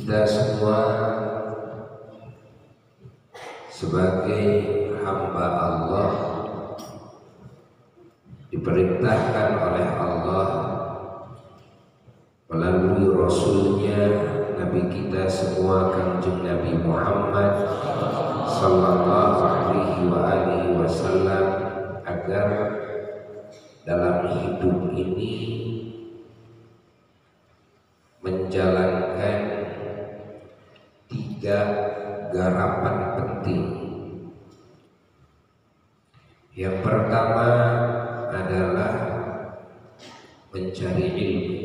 Kita semua sebagai hamba Allah diperintahkan oleh Allah melalui Rasulnya, Nabi kita semua, Kanjeng Nabi Muhammad sallallahu alaihi wasallam, agar dalam hidup ini menjalankan 3 garapan penting. Yang pertama adalah mencari ilmu.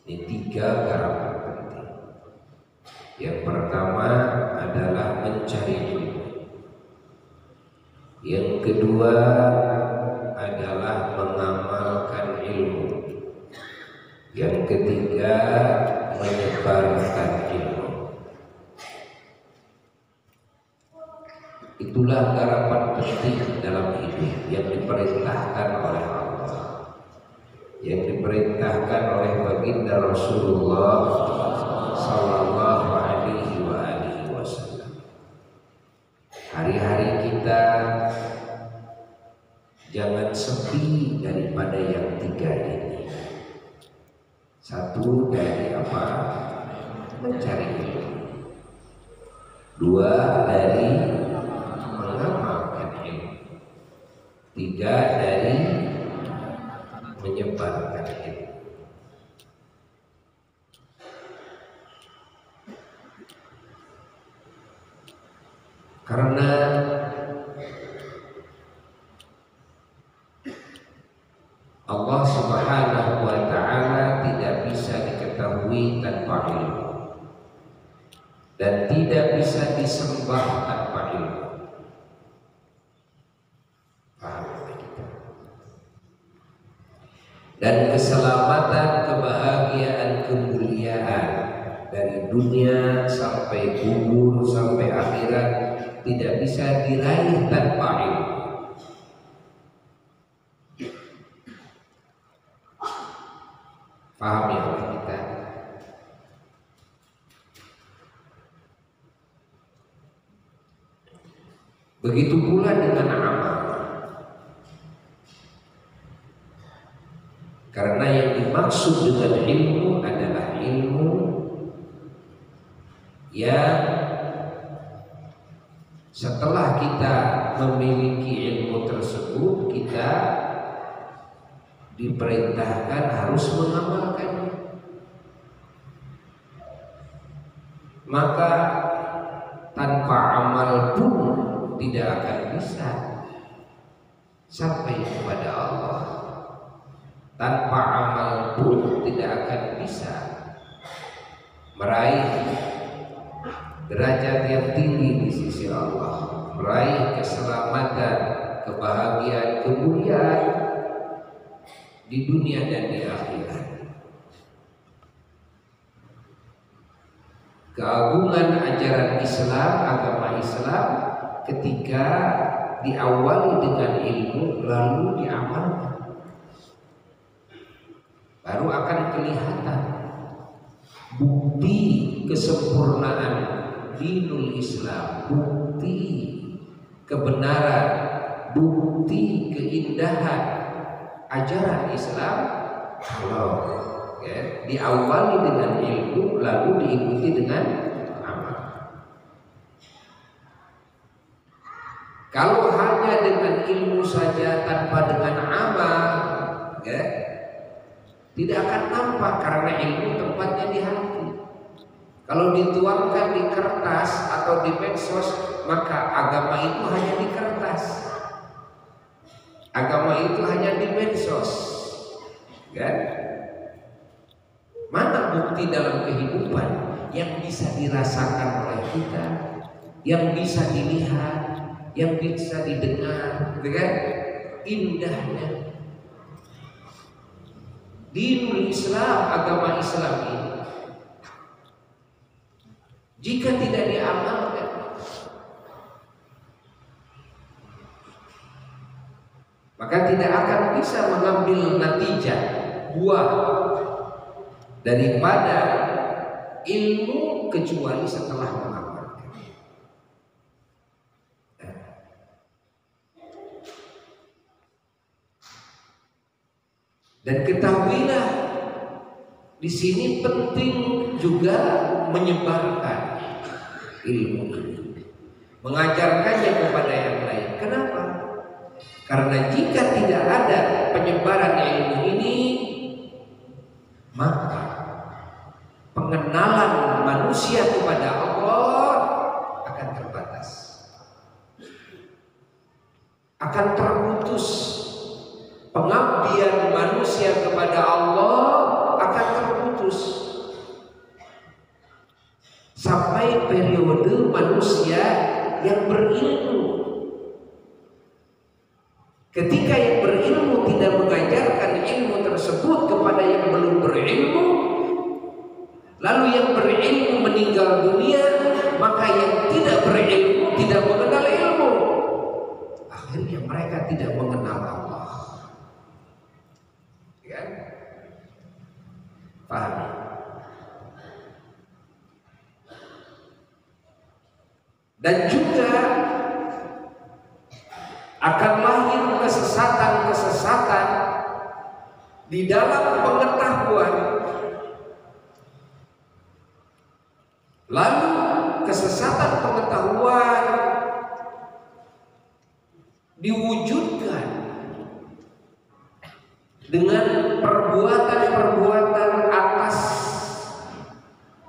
Ini 3 garapan penting. Yang pertama adalah mencari ilmu. Yang kedua adalah mengamalkan ilmu. Yang ketiga menyebarkan ilmu. Itulah garapan penting dalam hidup yang diperintahkan oleh Allah, yang diperintahkan oleh baginda Rasulullah sallallahu alaihi wasallam. Hari-hari kita jangan sepi daripada yang 3 ini. 1 dari apa? Mencari ilmu. 2 dari mengamalkan ilmu. 3 dari menyebarkan ilmu. Karena Allah Subhanahu wa ta'ala tidak bisa diketahui tanpa ilmu, dan tidak bisa disembah tanpa ilmu. Paham kita? Dan keselamatan, kebahagiaan, kemuliaan dari dunia sampai kubur sampai akhirat tidak bisa diraih tanpa ilmu. Paham ya kita? Begitu pula dengan amal. Karena yang dimaksud dengan ilmu adalah ilmu yang setelah kita memiliki ilmu tersebut, kita diperintahkan harus mengamalkannya. Maka tanpa amal pun tidak akan bisa sampai kepada Allah. Tanpa amal pun tidak akan bisa meraih derajat yang tinggi di sisi Allah, meraih keselamatan, kebahagiaan, kemuliaan di dunia dan di akhirat. Keagungan ajaran Islam, agama Islam, ketika diawali dengan ilmu lalu diamalkan, baru akan kelihatan bukti kesempurnaan dinul Islam, bukti kebenaran, bukti keindahan ajaran Islam kalau diawali dengan ilmu lalu diikuti dengan amal. Kalau hanya dengan ilmu saja tanpa dengan amal, tidak akan nampak, karena ilmu tempatnya di hati. Kalau dituangkan di kertas atau di medsos, maka agama itu hanya di kertas. Agama itu hanya di medsos, kan? Mana bukti dalam kehidupan yang bisa dirasakan oleh kita, yang bisa dilihat, yang bisa didengar, kan? Indahnya dinul Islam, agama Islam ini, jika tidak diamalkan, maka tidak akan bisa mengambil natijah, buah daripada ilmu kecuali setelah mengamalkan. Dan ketahuilah di sini penting juga menyebarkan ilmu ini, mengajarkannya kepada yang lain. Kenapa? Karena jika tidak ada penyebaran ilmu ini, maka pengenalan manusia kepada Allah akan terbatas, akan terputus. Pengabdian manusia kepada Allah akan terputus sampai periode manusia yang berilmu. Ketika yang berilmu tidak mengajarkan ilmu tersebut kepada yang belum berilmu, lalu yang berilmu meninggal dunia, maka yang tidak berilmu tidak mengenal ilmu. Akhirnya mereka tidak mengenal Allah. Ya? Paham? Dan juga akan lahir kesesatan-kesesatan di dalam pengetahuan. Lalu kesesatan pengetahuan diwujudkan dengan perbuatan-perbuatan atas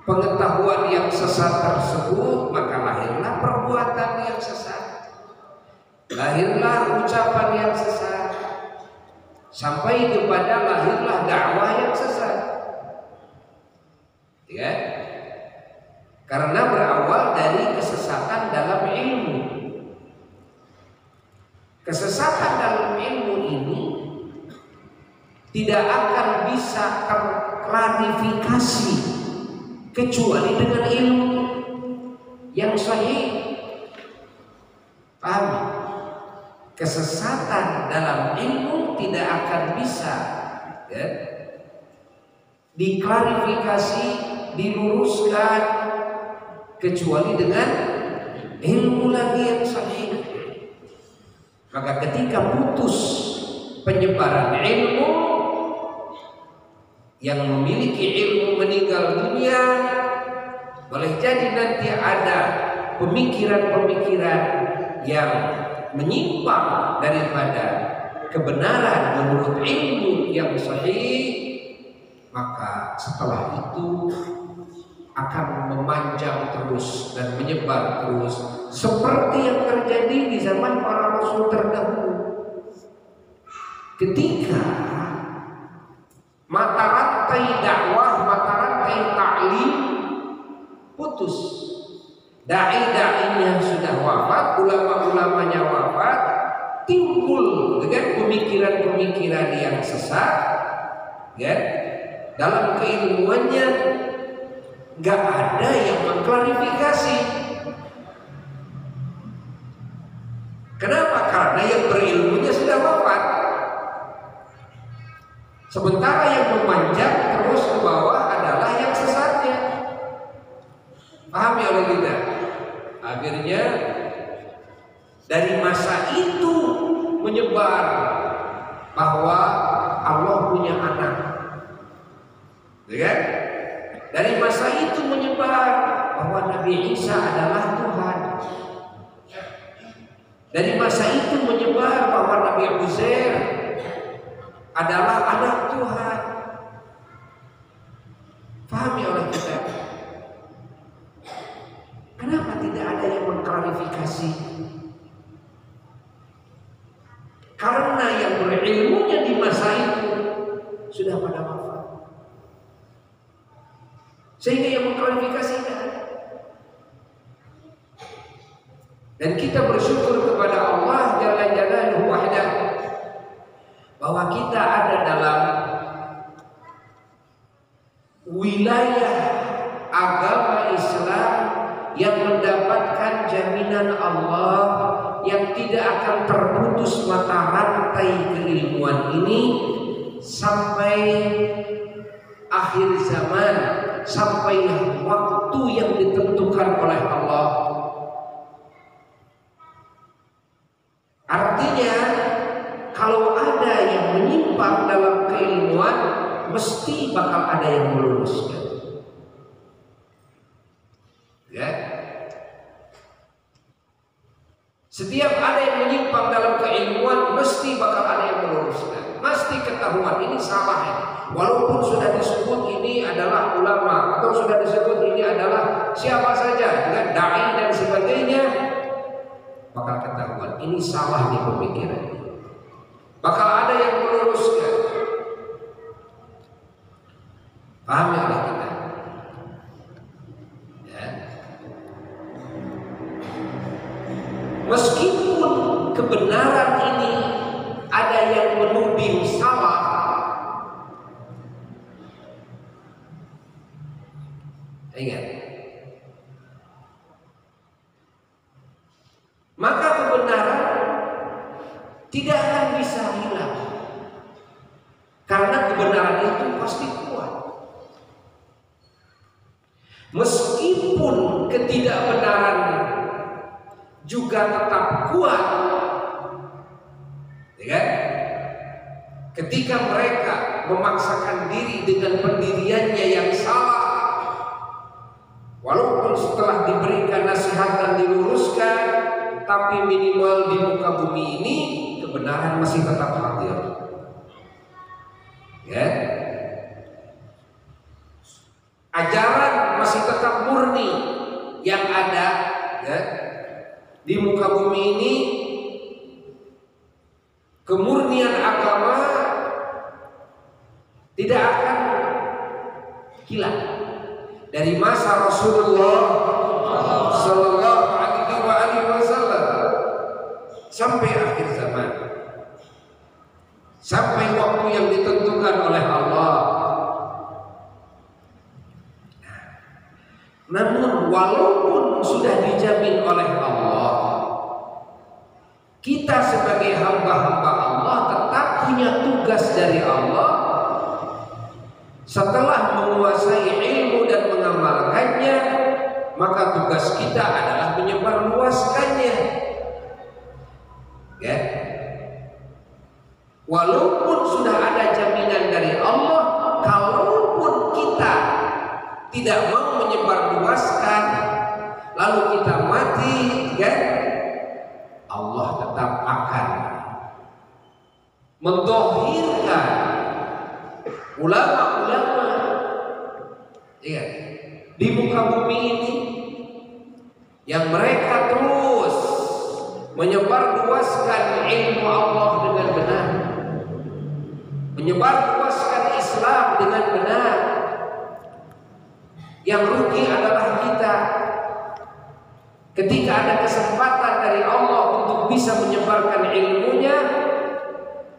pengetahuan yang sesat tersebut, maka lahirlah perbuatan yang sesat, lahirlah ucapan yang sesat, sampai kepada lahirlah dakwah yang sesat. Ya, karena berawal dari kesesatan dalam ilmu. Kesesatan dalam ilmu ini tidak akan bisa terklarifikasi kecuali dengan ilmu yang sahih. Paham? Kesesatan dalam ilmu tidak akan bisa ya, diklarifikasi, diluruskan kecuali dengan ilmu lagi yang sahih. Maka ketika putus penyebaran ilmu, yang memiliki ilmu meninggal dunia, boleh jadi nanti ada pemikiran-pemikiran yang menyimpang daripada kebenaran menurut ilmu yang sahih, maka setelah itu akan memanjang terus dan menyebar terus seperti yang terjadi di zaman para rasul terdahulu. Ketika mata rantai dakwah, mata rantai ta'lim putus, dai-dainya sudah wafat, ulama-ulamanya wafat, timbul dengan pemikiran-pemikiran yang sesat, ya, dalam keilmuannya nggak ada yang mengklarifikasi. Kenapa? Karena yang berilmunya sudah wafat. Sementara yang memanjang terus ke bawah adalah yang sesatnya. Pahami oleh kita? Akhirnya dari masa itu menyebar bahwa Allah punya anak, ya kan? Dari masa itu menyebar bahwa Nabi Isa adalah Tuhan. Dari masa itu menyebar bahwa Nabi Uzair adalah anak Tuhan. Pahami oleh kita? Kenapa tidak ada yang mengklarifikasi? Karena yang berilmunya di masa itu sudah pada wafat, sehingga yang mengklarifikasi tidak ada. Dan kita bersyukur kepada Allah Jalla Jalaluhu Wahdah bahwa kita ada dalam wilayah agama Islam yang mendapatkan jaminan Allah yang tidak akan terputus mata rantai keilmuan ini sampai akhir zaman sampai waktu yang ditentukan oleh Allah. Artinya kalau ada yang menyimpang dalam keilmuan, mesti bakal ada yang meluruskan. Ya. Setiap ada yang menyimpang dalam keilmuan, mesti bakal ada yang meluruskan. Mesti ketahuan ini salah ya. Walaupun sudah disebut ini adalah ulama atau sudah disebut ini adalah siapa saja dengan dai dan sebagainya, bakal ketahuan ini salah di pemikirannya. Bakal ada yang meluruskan. Paham ya kita? Ya. Meskipun kebenaran ini ada yang menuding salah, ingat, maka kebenaran tidak akan bisa hilang, karena kebenaran itu pasti kuat. Meskipun ketidakbenaran juga tetap kuat, ya kan? Ketika mereka memaksakan diri dengan pendiriannya yang salah, walaupun setelah diberikan nasihat dan diluruskan, tapi minimal di muka bumi ini kebenaran masih tetap hadir. Ya. Ajaran masih tetap murni yang ada, ya. Di muka bumi ini kemurnian agama tidak akan hilang. Dari masa Rasulullah Sallallahu Alaihi Wasallam sampai akhir zaman, sampai waktu yang ditentukan oleh Allah. Namun walaupun sudah dijamin oleh Allah, kita sebagai hamba-hamba Allah tetap punya tugas dari Allah. Setelah menguasai ilmu dan mengamalkannya, maka tugas kita adalah menyebarluaskannya. Ya. Walaupun sudah ada jaminan dari Allah, kalaupun kita tidak mau menyebarluaskan, lalu kita mati, ya, Allah tetap akan mendohirkan ulama-ulama, ya, di muka bumi ini yang mereka terus menyebarluaskan ilmu Allah dengan benar, menyebarluaskan Islam dengan benar. Yang rugi adalah kita ketika ada kesempatan dari Allah untuk bisa menyebarkan ilmunya,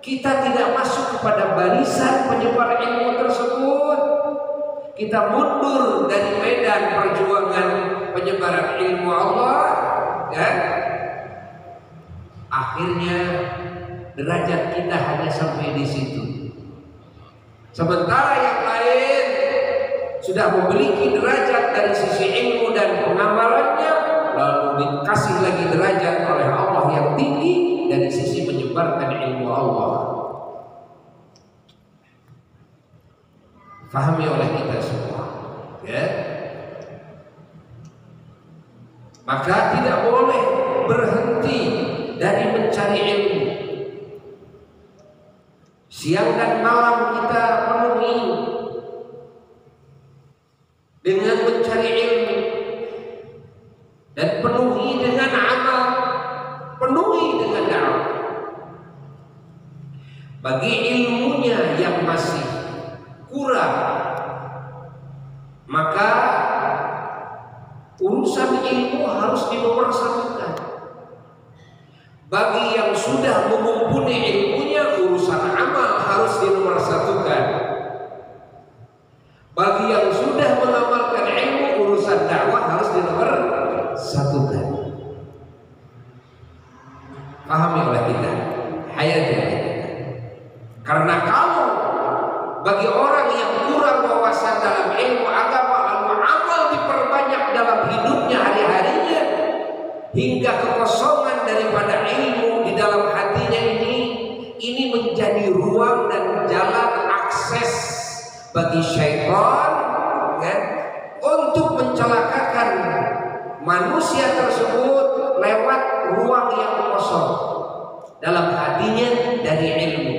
kita tidak masuk kepada barisan penyebar ilmu tersebut. Kita mundur dari medan perjuangan penyebaran ilmu Allah, ya. Akhirnya derajat kita hanya sampai di situ. Sementara yang lain sudah memiliki derajat dari sisi ilmu dan pengamalannya, lalu dikasih lagi derajat oleh Allah yang tinggi dari sisi menyebarkan ilmu Allah. Fahami oleh kita semua, ya. Maka tidak boleh berhenti dari mencari ilmu. Siang dan malam kita penuhi dengan mencari ilmu, dan penuhi dengan amal, penuhi dengan dakwah. Bagi ilmunya yang masih kurang, maka urusan ilmu harus dinomorsatukan. Bagi yang sudah mumpuni ilmunya, urusan amal harus dinomorsatukan. Bagi yang sudah mengamalkan ilmu, urusan dakwah harus dinomorsatukan. Pahami oleh kita, hayatnya kita. Karena kalau bagi orang yang kurang wawasan bagi syaitan, ya, untuk mencelakakan manusia tersebut lewat ruang yang kosong dalam hatinya dari ilmu.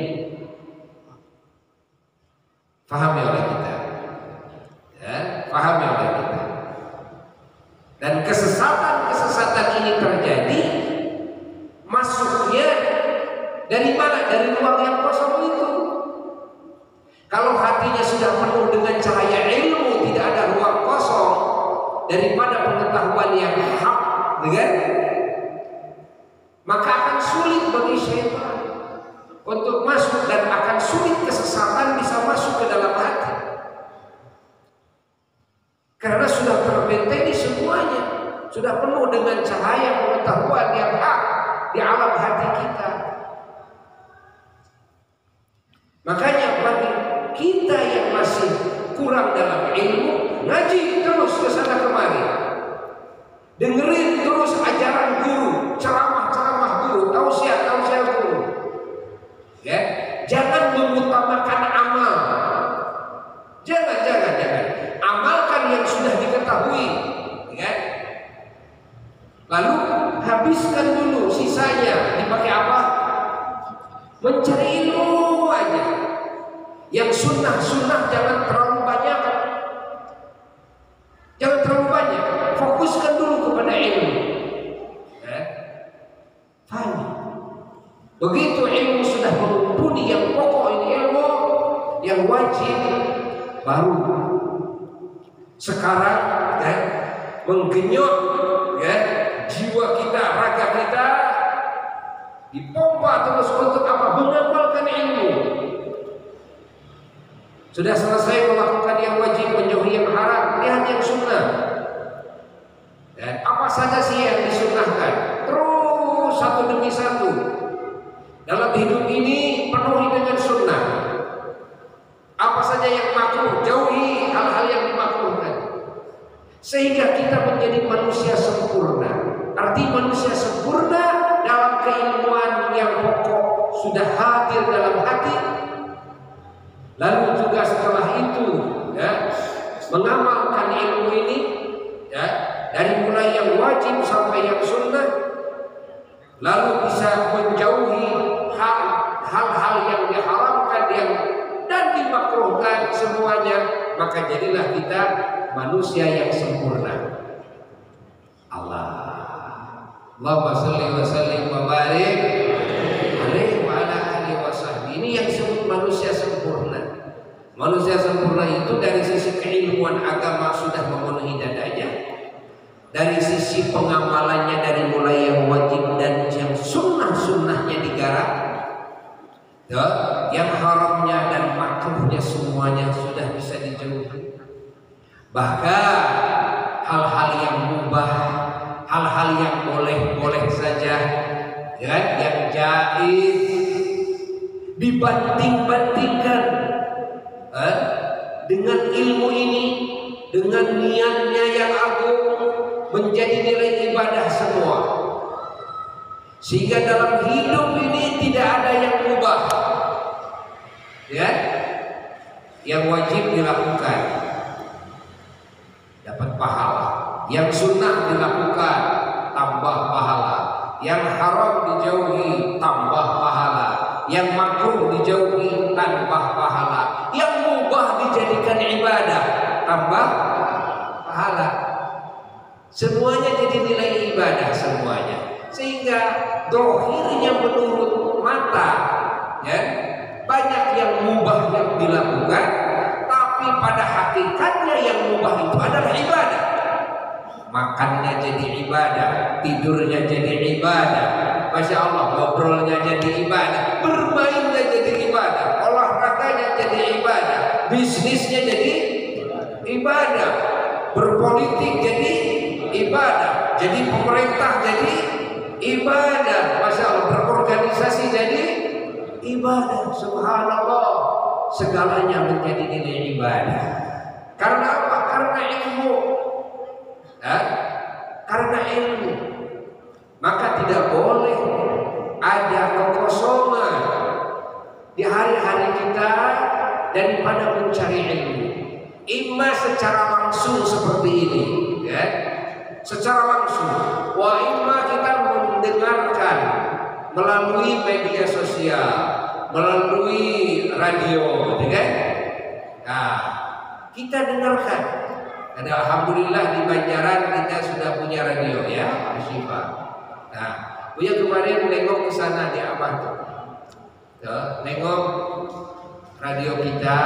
Fahami oleh kita, ya, fahami oleh kita. Dan kesesatan ini terjadi masuknya dari mana? Dari ruang yang kosong itu. Kalau hatinya sudah penuh dengan cahaya ilmu, tidak ada ruang kosong daripada pengetahuan yang hak, kan? Maka akan sulit bagi syaitan untuk masuk, dan akan sulit kesesatan bisa masuk ke dalam hati. Karena sudah terbentengi semuanya, sudah penuh dengan cahaya pengetahuan yang hak di alam hati kita. Makanya bagi kita yang masih kurang dalam ilmu, ngaji terus ke sana kemari, dengerin terus ajaran guru, ceramah guru, tausiah guru, ya. Jangan mengutamakan amal, jangan amalkan yang sudah diketahui, ya. Lalu habiskan dulu, sisanya dipakai apa? Mencari ilmu aja. Yang sunnah jangan terlalu banyak, fokuskan dulu kepada ilmu, ya. Faham? Begitu ilmu sudah mumpuni, yang pokok ini ilmu yang wajib, baru sekarang, ya, menggenyot, ya, jiwa kita, raga kita dipompa terus untuk apa? Mengamalkan ilmu. Sudah selesai melakukan yang wajib, menjauhi yang haram, lihat yang sunnah. Dan apa saja sih yang disunnahkan? Terus satu demi satu dalam hidup ini penuhi dengan sunnah. Apa saja yang makruh, jauhi hal-hal yang dimakruhkan, sehingga kita menjadi manusia sempurna. Arti manusia sempurna dalam keilmuan yang pokok sudah hadir dalam hati. Lalu juga setelah itu, ya, mengamalkan ilmu ini, ya, dari mulai yang wajib sampai yang sunnah, lalu bisa menjauhi hal-hal yang diharamkan dan dimakruhkan semuanya, maka jadilah kita manusia yang sempurna. Allahumma sholli wa sallim wa barik alaihi wa ala alihi wa sahbihi. Ini yang disebut manusia sempurna. Manusia sempurna itu dari sisi keilmuan agama sudah memenuhi dadanya, dari sisi pengamalannya dari mulai yang wajib dan yang sunnahnya digarap, ya, yang haramnya dan makruhnya semuanya sudah bisa dijauhi. Bahkan hal-hal yang mubah, hal-hal yang boleh saja, ya, yang jaiz, dibanting-bantingkan dengan ilmu ini, dengan niatnya yang agung, menjadi nilai ibadah semua. Sehingga dalam hidup ini tidak ada yang mubah, ya, yang wajib dilakukan dapat pahala, yang sunnah dilakukan tambah pahala, yang haram dijauhi tambah pahala, yang makruh dijauhi tambah pahala, yang mubah dijadikan ibadah tambah pahala. Semuanya jadi nilai ibadah semuanya. Sehingga dohirnya menurut mata, ya, banyak yang mubah yang dilakukan, tapi pada hakikatnya yang mubah itu adalah ibadah. Makannya jadi ibadah, tidurnya jadi ibadah, Masya Allah, ngobrolnya jadi ibadah, bermainnya jadi ibadah, olahraganya jadi ibadah, bisnisnya jadi ibadah, berpolitik jadi ibadah, jadi pemerintah jadi ibadah, Masya Allah, berorganisasi jadi ibadah. Subhanallah, segalanya menjadi nilai ibadah. Karena apa? Karena ilmu. Karena ilmu. Maka tidak boleh ada kekosongan di hari-hari kita daripada mencari ilmu. Imma secara langsung seperti ini, ya, secara langsung. Wa imma kita mendengarkan melalui media sosial, melalui radio, gitu kan? Nah, kita dengarkan. Dan alhamdulillah di Banjaran kita sudah punya radio, ya, Syifa. Nah, Buya kemarin nengok ke sana di apa tuh? Nengok radio kita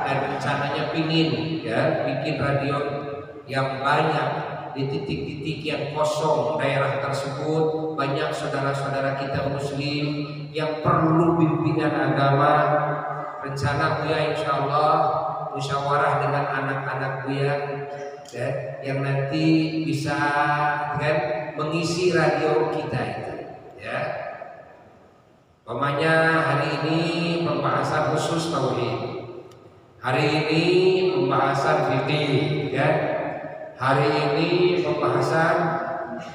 dan rencananya pingin, ya, bikin radio yang banyak di titik-titik yang kosong daerah tersebut. Banyak saudara-saudara kita muslim yang perlu bimbingan agama. Rencana Buya insya Allah musyawarah dengan anak-anak Buya, ya, yang nanti bisa kan mengisi radio kita itu, ya. Pemanya hari ini pembahasan khusus tauhid, hari ini pembahasan fikih, ya. Hari ini pembahasan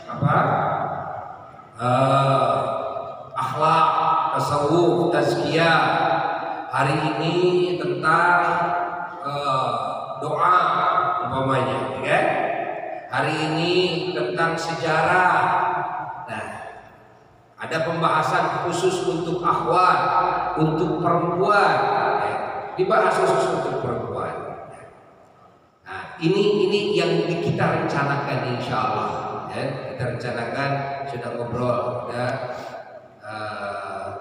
apa? Akhlak, tasawuf, tazkiyah. Hari ini tentang doa umpamanya, ya. Hari ini tentang sejarah. Nah, ada pembahasan khusus untuk akhwat, untuk perempuan, ya. Dibahas khusus untuk perempuan. Nah, ini yang kita rencanakan insya Allah, ya. Kita rencanakan sudah ngobrol, ya.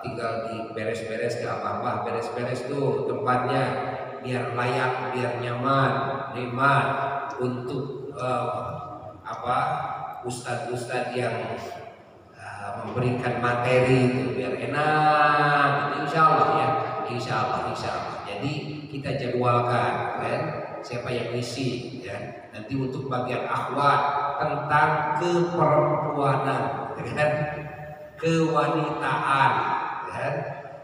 Tinggal di beres-beres ke apa-apa, beres-beres tuh tempatnya biar layak, biar nyaman, nikmat untuk ustadz-ustadz yang memberikan materi itu biar enak, insya Allah, ya, insya Allah. Jadi kita jadwalkan, kan, siapa yang ngisi, ya. Nanti untuk bagian akhwat tentang keperempuanan, kan, kewanitaan, kan.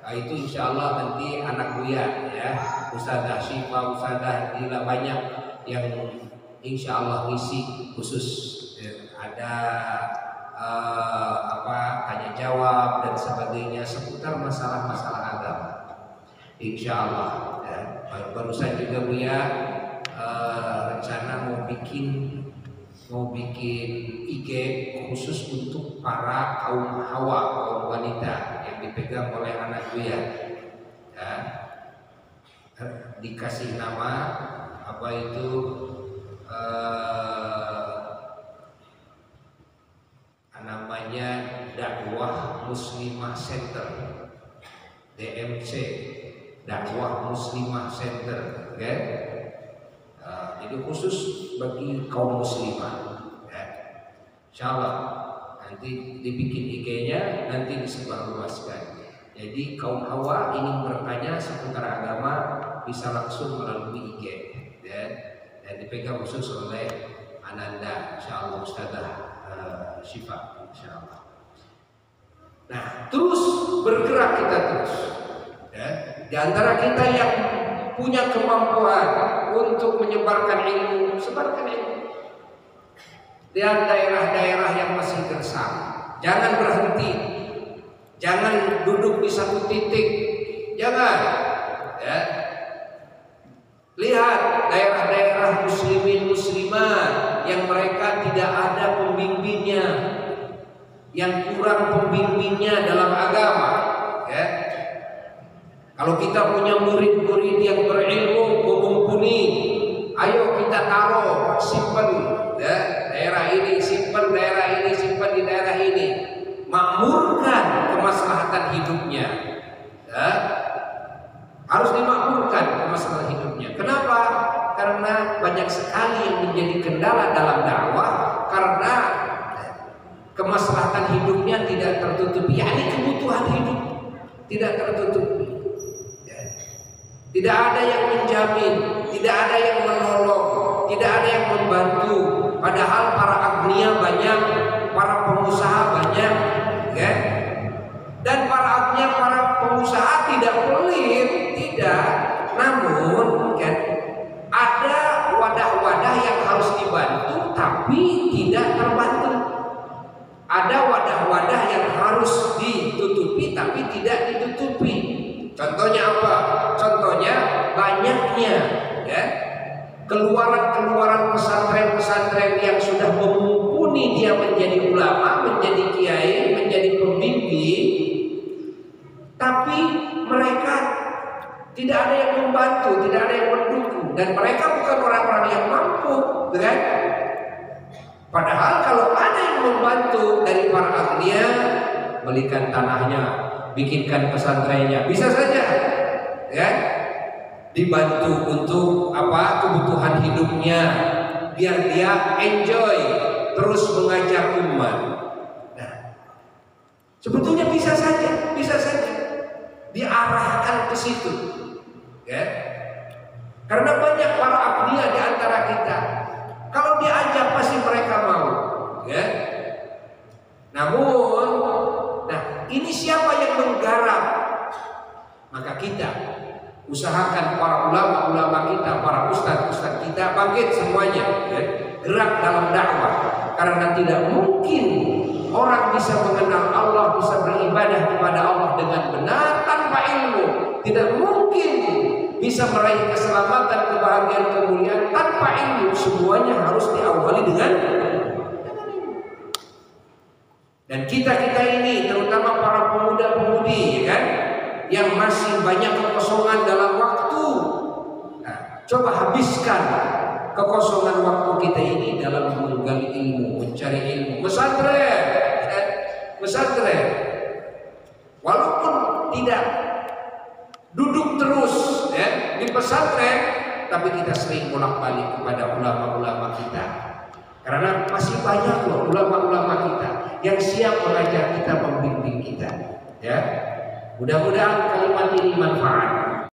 Nah, itu insya Allah nanti anak Buya, ya, Ustadzah Syifa, Ustadzah Dila, banyak yang insya Allah ngisi khusus, ya. Ada tanya jawab dan sebagainya seputar masalah-masalah agama, insya Allah, ya. Barusan juga Buya rencana mau bikin IG khusus untuk para kaum hawa, kaum wanita yang dipegang oleh anak Buya, ya. Dikasih nama apa itu namanya Dakwah Muslimah Center, DMC, Dakwah Muslimah Center, kan? Jadi khusus bagi kaum muslimah, ya. Insya Allah nanti dibikin IG-nya, nanti disebarluaskan. Jadi kaum hawa ingin bertanya seputar agama bisa langsung melalui IG, ya. Dan dipegang khusus oleh Ananda, insya Allah, Ustadzah Syifa, insya Allah. Nah, terus bergerak kita terus, ya. Di antara kita yang punya kemampuan untuk menyebarkan ilmu, sebarkan ilmu. Di daerah-daerah yang masih gersang, jangan berhenti, jangan duduk di satu titik, jangan, ya. Lihat daerah-daerah muslimin muslimat yang mereka tidak ada pembimbingnya, yang kurang pembimbingnya dalam agama, ya. Kalau kita punya murid-murid yang berilmu mumpuni, ayo kita taruh, simpan, ya, daerah ini, simpan daerah ini, simpan di daerah ini, makmurkan kemaslahatan hidupnya, ya. Harus dimakmurkan kemaslahatan hidupnya. Kenapa? Karena banyak sekali yang menjadi kendala dalam dakwah karena kemaslahatan hidupnya tidak tertutupi, yakni kebutuhan hidup tidak tertutupi. Tidak ada yang menjamin, tidak ada yang menolong, tidak ada yang membantu. Padahal para agnia banyak, para pengusaha banyak, ya. Dan para agnia, para pengusaha tidak pelit, tidak. Namun, kan, ada wadah-wadah yang harus dibantu, tapi tidak terbantu. Ada wadah-wadah yang harus ditutupi, tapi tidak ditutupi. Contohnya apa? Contohnya banyaknya, ya, keluaran pesantren-pesantren yang sudah mumpuni dia menjadi ulama, menjadi kiai, menjadi pembimbing, tapi mereka tidak ada yang membantu, tidak ada yang mendukung, dan mereka bukan orang-orang yang mampu, kan? Padahal kalau ada yang membantu dari para agnia, belikan tanahnya, bikinkan pesantrennya, bisa saja, ya, dibantu untuk kebutuhan hidupnya, biar dia enjoy terus mengajar umat. Nah, sebetulnya bisa saja diarahkan ke situ, ya. Karena banyak para agnia di antara kita, kalau diajak pasti mereka mau, ya. Namun, ini siapa yang menggarap? Maka kita usahakan para ulama-ulama kita, para ustadz-ustadz kita bangkit semuanya, ya, gerak dalam dakwah. Karena tidak mungkin orang bisa mengenal Allah, bisa beribadah kepada Allah dengan benar tanpa ilmu. Tidak mungkin bisa meraih keselamatan, kebahagiaan, kemuliaan tanpa ilmu. Semuanya harus diawali dengan dan kita ini, terutama para pemuda-pemudi, ya kan, yang masih banyak kekosongan dalam waktu. Nah, coba habiskan kekosongan waktu kita ini dalam menggali ilmu, mencari ilmu, pesantren, ya, pesantren. Walaupun tidak duduk terus, ya, di pesantren, tapi kita sering bolak-balik kepada ulama-ulama kita. Karena masih banyak loh ulama-ulama kita yang siap mengajar kita, membimbing kita, ya. Mudah-mudahan kalimat ini manfaat.